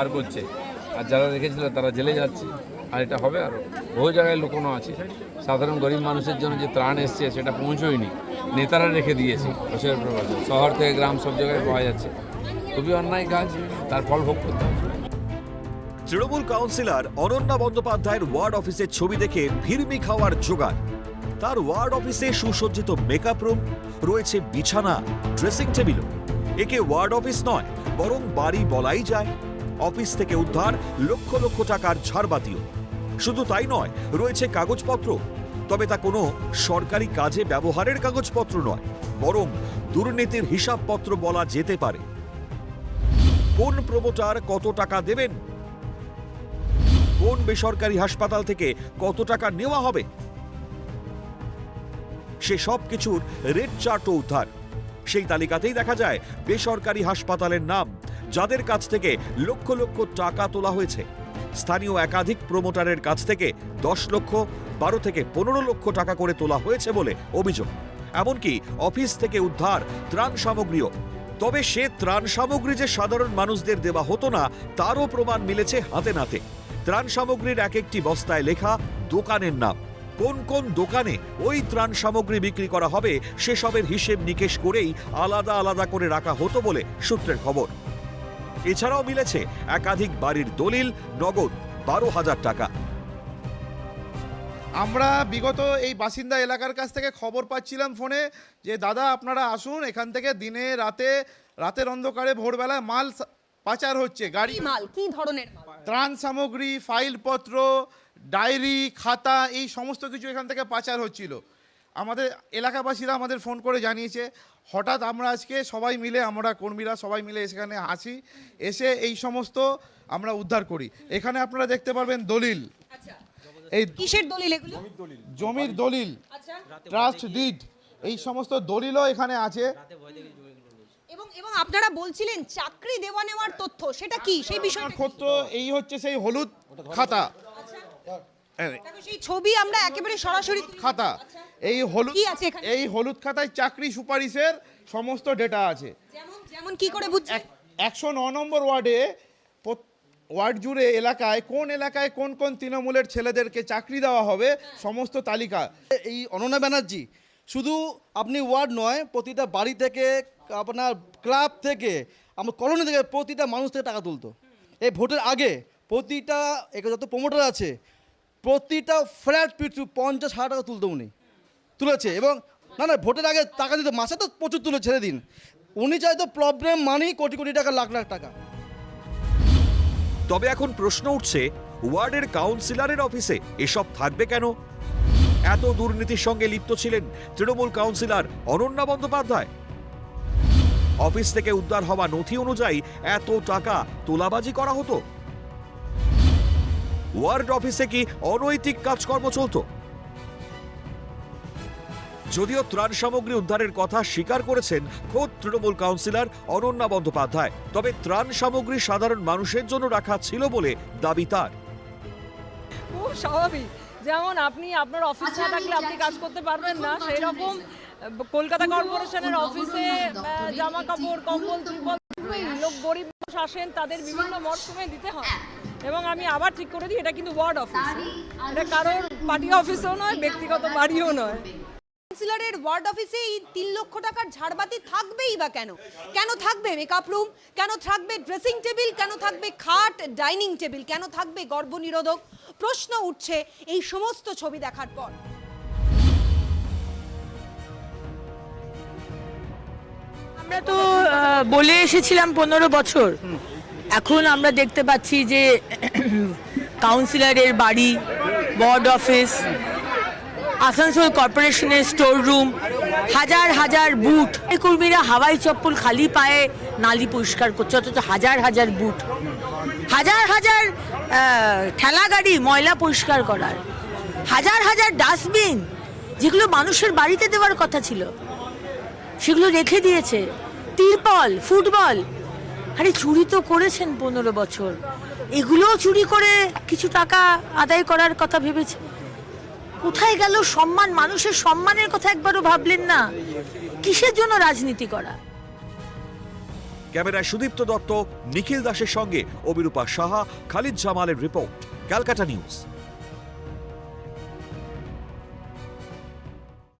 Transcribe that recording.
বার করছে, আর যারা রেখেছিল তারা জেলে যাচ্ছে। আর এটা হবে আরও বহু জায়গায় লুকোনো আছে। সাধারণ গরিব মানুষের জন্য যে ত্রাণ এসছে সেটা পৌঁছয়নি, নেতারা রেখে দিয়েছে বছরের পর বছর। শহর থেকে গ্রাম সব জায়গায় পাওয়া যাচ্ছে। খুবই অন্যায় কাজ, তার ফল ভোগ করতে হবে। তৃণমূল কাউন্সিলর অনন্যা বন্দ্যোপাধ্যায়ের ওয়ার্ড অফিসের ছবি দেখে ভিড়মি খাওয়ার জোগাড়। তার ওয়ার্ড অফিসে সুসজ্জিত মেকআপ রুম, রয়েছে বিছানা, ড্রেসিং টেবিলও। একে ওয়ার্ড অফিস নয়, বরং বাড়ি বলাই যায়। অফিস থেকে উদ্ধার লক্ষ লক্ষ টাকার ঝাড়বাতিও। শুধু তাই নয়, রয়েছে কাগজপত্র। তবে তা কোনো সরকারি কাজে ব্যবহারের কাগজপত্র নয়, বরং দুর্নীতির হিসাবপত্র বলা যেতে পারে। কোন প্রমোটার কত টাকা দেবেন, কোন বেসরকারি হাসপাতাল থেকে কত টাকা নেওয়া হবে, সে সব কিছুর রেড চার্টও উদ্ধার। সেই তালিকাতেই দেখা যায় বেসরকারি হাসপাতালের নাম, যাদের কাছ থেকে লক্ষ লক্ষ টাকা তোলা হয়েছে। স্থানীয় একাধিক প্রমোটারের কাছ থেকে 10 লক্ষ, 12 থেকে 15 লক্ষ টাকা করে তোলা হয়েছে বলে অভিযোগ। এমনকি অফিস থেকে উদ্ধার ত্রাণ সামগ্রীও। তবে সে ত্রাণ সামগ্রী যে সাধারণ মানুষদের দেওয়া হতো না, তারও প্রমাণ মিলেছে হাতে নাতে। ত্রাণ সামগ্রীর এক একটি বস্তায় লেখা দোকানের নাম। কোন কোন দোকানে ওই ত্রাণ সামগ্রী বিক্রি করা হবে সেসবের হিসেব নিকেশ করেই আলাদা আলাদা করে রাখা হতো বলে সূত্রের খবর। এছাড়াও মিলেছে একাধিক বাড়ির দলিল, নগদ 12,000 টাকা। আমরা বিগত এই বাসিন্দা এলাকার কাছ থেকে খবর পাচ্ছিলাম ফোনে যে দাদা আপনারা আসুন, এখান থেকে দিনে রাতের অন্ধকারে ভোরবেলায় মাল পাচার হচ্ছে। গাড়ি মাল কি ধরনের মাল? ত্রাণ সামগ্রী, ফাইলপত্র, ডায়েরি, খাতা, এই সমস্ত কিছু এখান থেকে পাচার হচ্ছিল। আমাদের এলাকাবাসীরা আমাদের ফোন করে জানিয়েছে। হঠাৎ আমরা আজকে সবাই মিলে, আমরা কর্মীরা সবাই মিলে এখানে আসি, এসে এই সমস্ত আমরা উদ্ধার করি। এখানে আপনারা দেখতে পারবেন দলিল, এই কিসের দলিল এগুলো? জমির দলিল, আচ্ছা, ট্রাস্ট ডিড, এই সমস্ত দলিলও এখানে আছে। এবং আপনারা বলছিলেন চাকরি দেওয়া নেওয়ার তথ্য, সেটা কি সেই বিষয়টা? ক্ষেত্র এই হচ্ছে সেই হলুদ খাতা, দেখো সেই ছবি আমরা একেবারে সরাসরি খাতা। এই হলুদ, কি আছে এখানে? এই হলুদ খাতায় চাকরি সুপারিশের সমস্ত ডেটা আছে। যেমন কি করে বুঝছেন? 109 নম্বর ওয়ার্ডে, ওয়ার্ড জুড়ে এলাকায় কোন কোন তৃণমূলের ছেলেদেরকে চাকরি দেওয়া হবে সমস্ত তালিকা। এই অনন্যা ব্যানার্জি শুধু আপনি ওয়ার্ড নয়, প্রতিটা বাড়ি থেকে, আপনার ক্লাব থেকে, আমার কলোনি থেকে প্রতিটা মানুষ থেকে টাকা তুলতো। এই ভোটের আগে প্রতিটা যত প্রমোটার আছে প্রতিটা ফ্ল্যাট পিছু 50,000 টাকা তুলতো, উনি তুলেছে। এবং না ভোটের আগে টাকা দিত, মাসে তো প্রচুর তুলে, ছেড়ে দিন। উনি চাইতো প্রবলেম মানি কোটি কোটি টাকা, লাখ লাখ টাকা। তবে এখন প্রশ্ন উঠছে, ওয়ার্ডের কাউন্সিলরের অফিসে এসব থাকবে কেন? এত দুর্নীতির সঙ্গে লিপ্ত ছিলেন তৃণমূল কাউন্সিলর অনন্যা বন্দ্যোপাধ্যায়। অফিস থেকে উদ্ধার হওয়া নথি অনুযায়ী এত টাকা তোলাবাজি করা হতো। ওয়ার্ড অফিসে কি অনৈতিক কাজকর্ম চলতো? যদিও ত্রাণ সামগ্রী উদ্ধারের কথা স্বীকার করেছেন খোদ তৃণমূল কাউন্সিলর অনন্যা বন্দ্যোপাধ্যায়, তবে ত্রাণ সামগ্রী সাধারণ মানুষের জন্য রাখা ছিল বলে দাবি তার। খুব স্বাভাবিক, যেমন আপনি আপনার অফিস না থাকলে আপনি কাজ করতে পারবেন না, সেই রকম কলকাতা কর্পোরেশনের অফিসে জামা কাপড়, কম্বল, ত্রিপল, লোক গরিব মানুষ আসেন, তাদের বিভিন্ন মরশুমে দিতে হয়। এবং আমি আবার ঠিক করে দিই, এটা কিন্তু ওয়ার্ড অফিস, এটা কারোর পার্টি অফিসও নয়, ব্যক্তিগত বাড়িও নয়। কাউন্সিলরের ওয়ার্ড অফিসে এই 3 লক্ষ টাকার ঝাড়বাতি থাকবেই বা কেন? কেন থাকবে মেকআপ রুম? কেন থাকবে ড্রেসিং টেবিল? কেন থাকবে খাট, ডাইনিং টেবিল? কেন থাকবে গর্ভনিরোধক? প্রশ্ন উঠছে এই সমস্ত ছবি দেখার পর। আমরা তো বলে এসেছিলাম 15 বছর, এখন আমরা দেখতে পাচ্ছি যে কাউন্সিলরের বাড়ি, ওয়ার্ড অফিস, আসানসোল কর্পোরেশনের স্টোর রুম, হাজার হাজার বুট, কর্মীরা হাওয়াই চপ্পল খালি পায়ে নালি পরিষ্কার করছে, অথচ হাজার হাজার বুট, হাজার হাজার ঠেলা গাড়ি ময়লা পরিষ্কার করার, হাজার হাজার ডাস্টবিন যেগুলো মানুষের বাড়িতে দেওয়ার কথা ছিল সেগুলো রেখে দিয়েছে, তিরপল, ফুটবল। আরে চুরি তো করেছেন 15 বছর, এগুলোও চুরি করে কিছু টাকা আদায় করার কথা ভেবেছে। কোথায় গেল সম্মান? মানুষের সম্মানের কথা একবারও ভাবলেন না। কিসের জন্য রাজনীতি করা? ক্যামেরায় সুদীপ্ত দত্ত, নিখিল দাসের সঙ্গে অবিরূপা সাহা, খালিদ জামালের রিপোর্ট, ক্যালকাটা নিউজ।